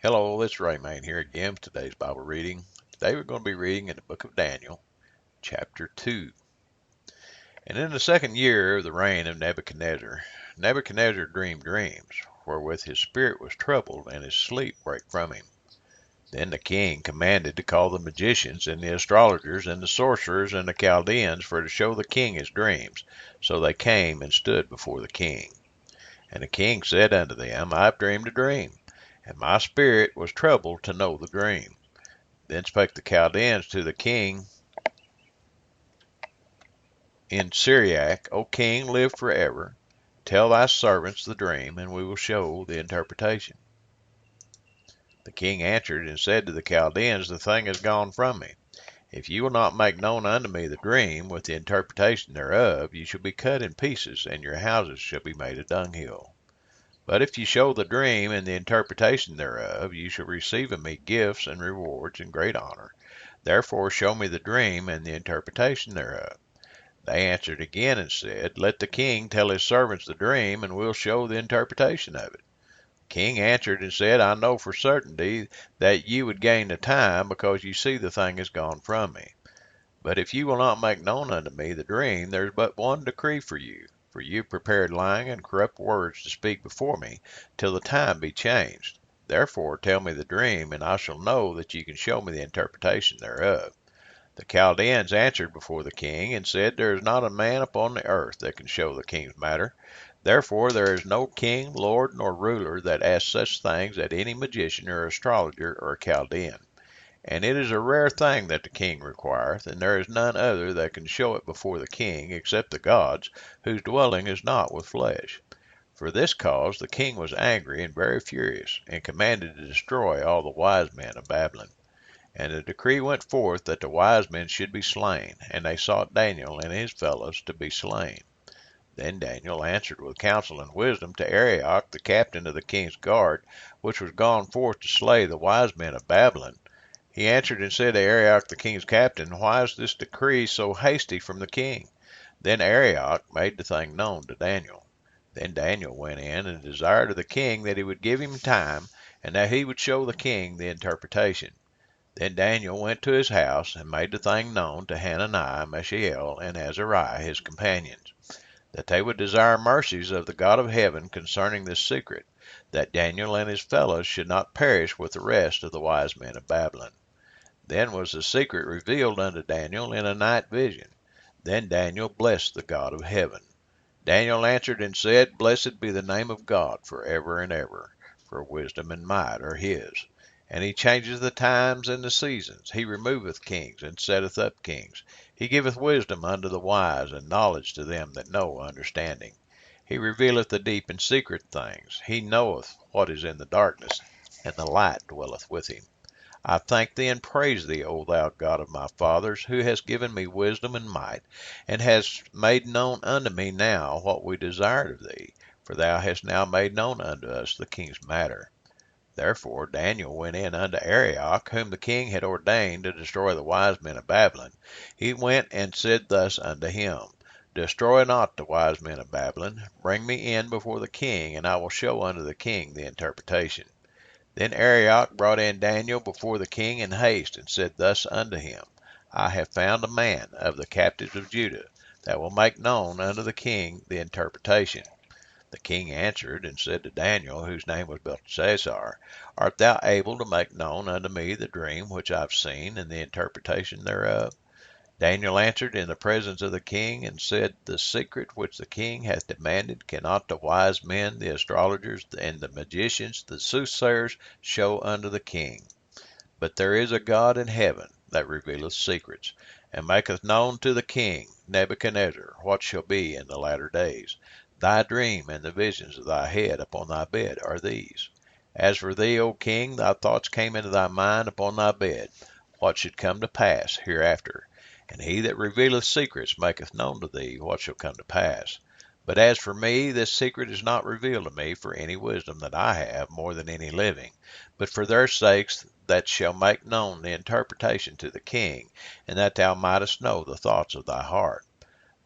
Hello, it's Rayman here again with today's Bible reading. Today we're going to be reading in the book of Daniel, chapter 2. And in the second year of the reign of Nebuchadnezzar, Nebuchadnezzar dreamed dreams, wherewith his spirit was troubled, and his sleep brake from him. Then the king commanded to call the magicians, and the astrologers, and the sorcerers, and the Chaldeans, for to show the king his dreams. So they came and stood before the king. And the king said unto them, I have dreamed a dream, and my spirit was troubled to know the dream. Then spake the Chaldeans to the king in Syriac, O king, live forever. Tell thy servants the dream, and we will show the interpretation. The king answered and said to the Chaldeans, The thing is gone from me. If you will not make known unto me the dream with the interpretation thereof, you shall be cut in pieces, and your houses shall be made a dunghill. But if you show the dream and the interpretation thereof, you shall receive of me gifts and rewards and great honor. Therefore show me the dream and the interpretation thereof. They answered again and said, Let the king tell his servants the dream, and we'll show the interpretation of it. The king answered and said, I know for certainty that ye would gain the time, because you see the thing is gone from me. But if you will not make known unto me the dream, there is but one decree for you. For you prepared lying and corrupt words to speak before me, till the time be changed. Therefore tell me the dream, and I shall know that ye can show me the interpretation thereof. The Chaldeans answered before the king, and said, There is not a man upon the earth that can show the king's matter. Therefore there is no king, lord, nor ruler that asks such things at any magician or astrologer or Chaldean. And it is a rare thing that the king requireth, and there is none other that can show it before the king, except the gods, whose dwelling is not with flesh. For this cause the king was angry and very furious, and commanded to destroy all the wise men of Babylon. And the decree went forth that the wise men should be slain, and they sought Daniel and his fellows to be slain. Then Daniel answered with counsel and wisdom to Arioch, the captain of the king's guard, which was gone forth to slay the wise men of Babylon. He answered and said to Arioch the king's captain, Why is this decree so hasty from the king? Then Arioch made the thing known to Daniel. Then Daniel went in and desired of the king that he would give him time, and that he would show the king the interpretation. Then Daniel went to his house, and made the thing known to Hananiah, Mishael, and Azariah his companions, that they would desire mercies of the God of heaven concerning this secret, that Daniel and his fellows should not perish with the rest of the wise men of Babylon. Then was the secret revealed unto Daniel in a night vision. Then Daniel blessed the God of heaven. Daniel answered and said, Blessed be the name of God for ever and ever, for wisdom and might are his. And he changeth the times and the seasons. He removeth kings and setteth up kings. He giveth wisdom unto the wise, and knowledge to them that know understanding. He revealeth the deep and secret things. He knoweth what is in the darkness, and the light dwelleth with him. I thank thee and praise thee, O thou God of my fathers, who hast given me wisdom and might, and hast made known unto me now what we desired of thee, for thou hast now made known unto us the king's matter. Therefore Daniel went in unto Arioch, whom the king had ordained to destroy the wise men of Babylon. He went and said thus unto him, Destroy not the wise men of Babylon. Bring me in before the king, and I will show unto the king the interpretation. Then Arioch brought in Daniel before the king in haste, and said thus unto him, I have found a man of the captives of Judah, that will make known unto the king the interpretation. The king answered and said to Daniel, whose name was Belteshazzar, Art thou able to make known unto me the dream which I have seen, and the interpretation thereof? Daniel answered in the presence of the king, and said, The secret which the king hath demanded cannot the wise men, the astrologers, and the magicians, the soothsayers, show unto the king. But there is a God in heaven that revealeth secrets, and maketh known to the king Nebuchadnezzar what shall be in the latter days. Thy dream and the visions of thy head upon thy bed are these. As for thee, O king, thy thoughts came into thy mind upon thy bed, what should come to pass hereafter. And he that revealeth secrets maketh known to thee what shall come to pass. But as for me, this secret is not revealed to me for any wisdom that I have more than any living, but for their sakes that shall make known the interpretation to the king, and that thou mightest know the thoughts of thy heart.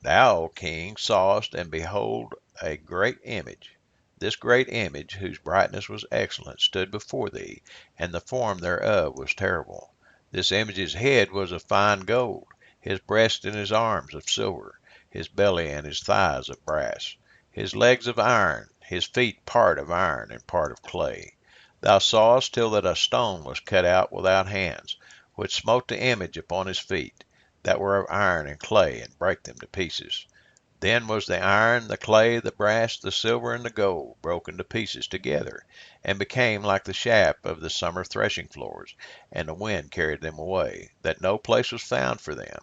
Thou, O king, sawest, and behold, a great image. this great image, whose brightness was excellent, stood before thee, and the form thereof was terrible. This image's head was of fine gold, his breast and his arms of silver, his belly and his thighs of brass, his legs of iron, his feet part of iron and part of clay. Thou sawest till that a stone was cut out without hands, which smote the image upon his feet, that were of iron and clay, and brake them to pieces. Then was the iron, the clay, the brass, the silver, and the gold broken to pieces together, and became like the shaft of the summer threshing floors, and the wind carried them away, that no place was found for them.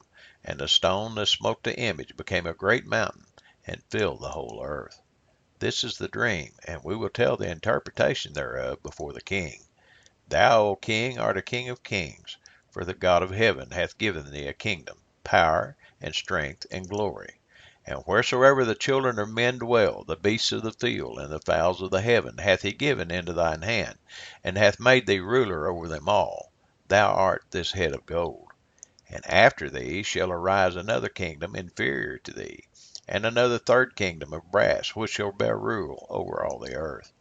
And the stone that smote the image became a great mountain, and filled the whole earth. This is the dream, and we will tell the interpretation thereof before the king. Thou, O king, art a king of kings, for the God of heaven hath given thee a kingdom, power, and strength, and glory. And wheresoever the children of men dwell, the beasts of the field, and the fowls of the heaven, hath he given into thine hand, and hath made thee ruler over them all. Thou art this head of gold. And after thee shall arise another kingdom inferior to thee, and another third kingdom of brass, which shall bear rule over all the earth.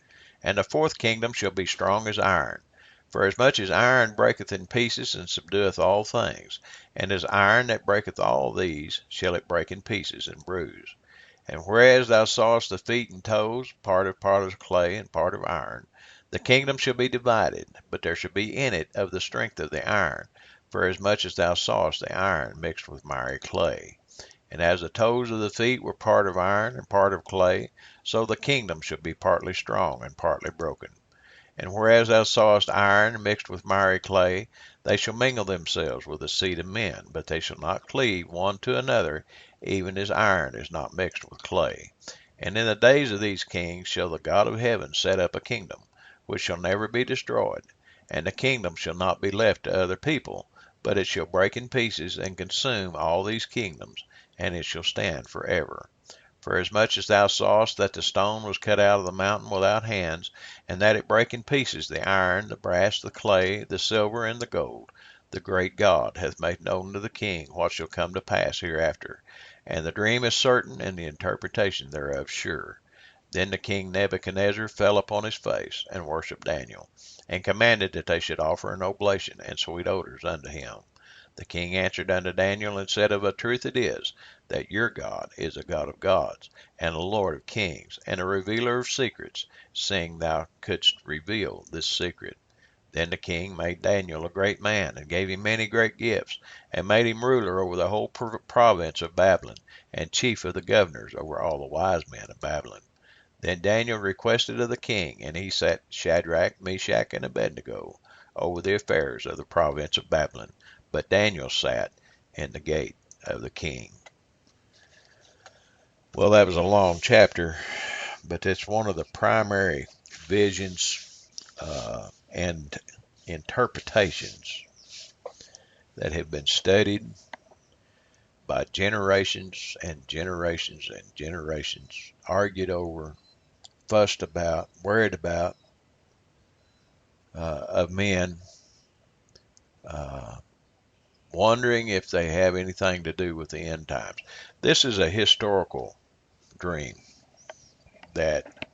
And the fourth kingdom shall be strong as iron. For as much as iron breaketh in pieces and subdueth all things, and as iron that breaketh all these, shall it break in pieces and bruise. And whereas thou sawest the feet and toes, part of clay and part of iron, the kingdom shall be divided, but there shall be in it of the strength of the iron, for as much as thou sawest the iron mixed with miry clay. And as the toes of the feet were part of iron and part of clay, so the kingdom shall be partly strong and partly broken. And whereas thou sawest iron mixed with miry clay, they shall mingle themselves with the seed of men, but they shall not cleave one to another, even as iron is not mixed with clay. And in the days of these kings shall the God of heaven set up a kingdom, which shall never be destroyed. And the kingdom shall not be left to other people, but it shall break in pieces and consume all these kingdoms, and it shall stand forever. For as much as thou sawest that the stone was cut out of the mountain without hands, and that it brake in pieces the iron, the brass, the clay, the silver, and the gold, the great God hath made known to the king what shall come to pass hereafter. And the dream is certain, and the interpretation thereof sure. Then the king Nebuchadnezzar fell upon his face, and worshipped Daniel, and commanded that they should offer an oblation and sweet odors unto him. The king answered unto Daniel, and said, Of a truth it is, that your God is a God of gods, and a Lord of kings, and a revealer of secrets, seeing thou couldst reveal this secret. Then the king made Daniel a great man, and gave him many great gifts, and made him ruler over the whole province of Babylon, and chief of the governors over all the wise men of Babylon. Then Daniel requested of the king, and he set Shadrach, Meshach, and Abednego over the affairs of the province of Babylon, but Daniel sat in the gate of the king. Well, that was a long chapter, but it's one of the primary visions and interpretations that have been studied by generations and generations and generations, argued over, fussed about, worried about, of men, wondering if they have anything to do with the end times. This is a historical dream that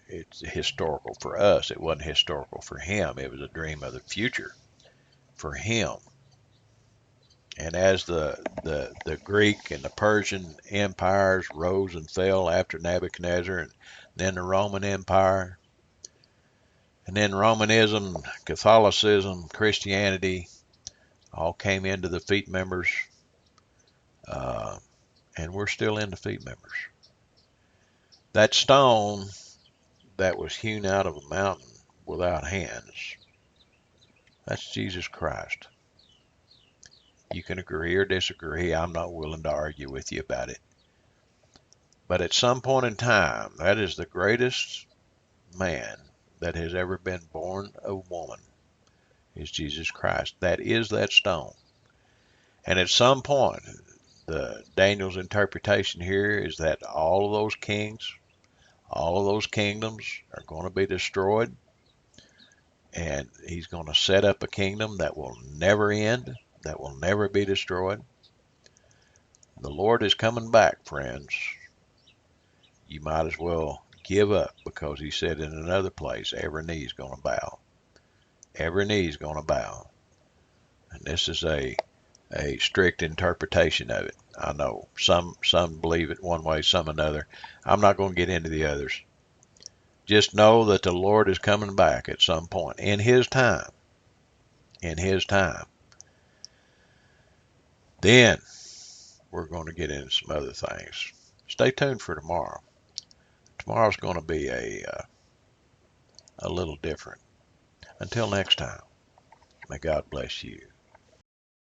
it's historical for us. It wasn't historical for him. It was a dream of the future for him. And as the Greek and the Persian empires rose and fell after Nebuchadnezzar, and then the Roman Empire, and then Romanism, Catholicism, Christianity, all came into the feet members, and we're still in the feet members. That stone that was hewn out of a mountain without hands, that's Jesus Christ. You can agree or disagree. I'm not willing to argue with you about it. But at some point in time, that is the greatest man that has ever been born of woman, is Jesus Christ. That is that stone. And at some point, Daniel's interpretation here is that all of those kings, all of those kingdoms are going to be destroyed, and he's going to set up a kingdom that will never end, that will never be destroyed. The Lord is coming back, friends. You might as well give up, because he said in another place, every knee's going to bow. Every knee's going to bow. And this is a strict interpretation of it. I know some believe it one way, some another. I'm not going to get into the others. Just know that the Lord is coming back at some point in His time. In His time. Then we're going to get into some other things. Stay tuned for tomorrow. Tomorrow's going to be a little different. Until next time, may God bless you.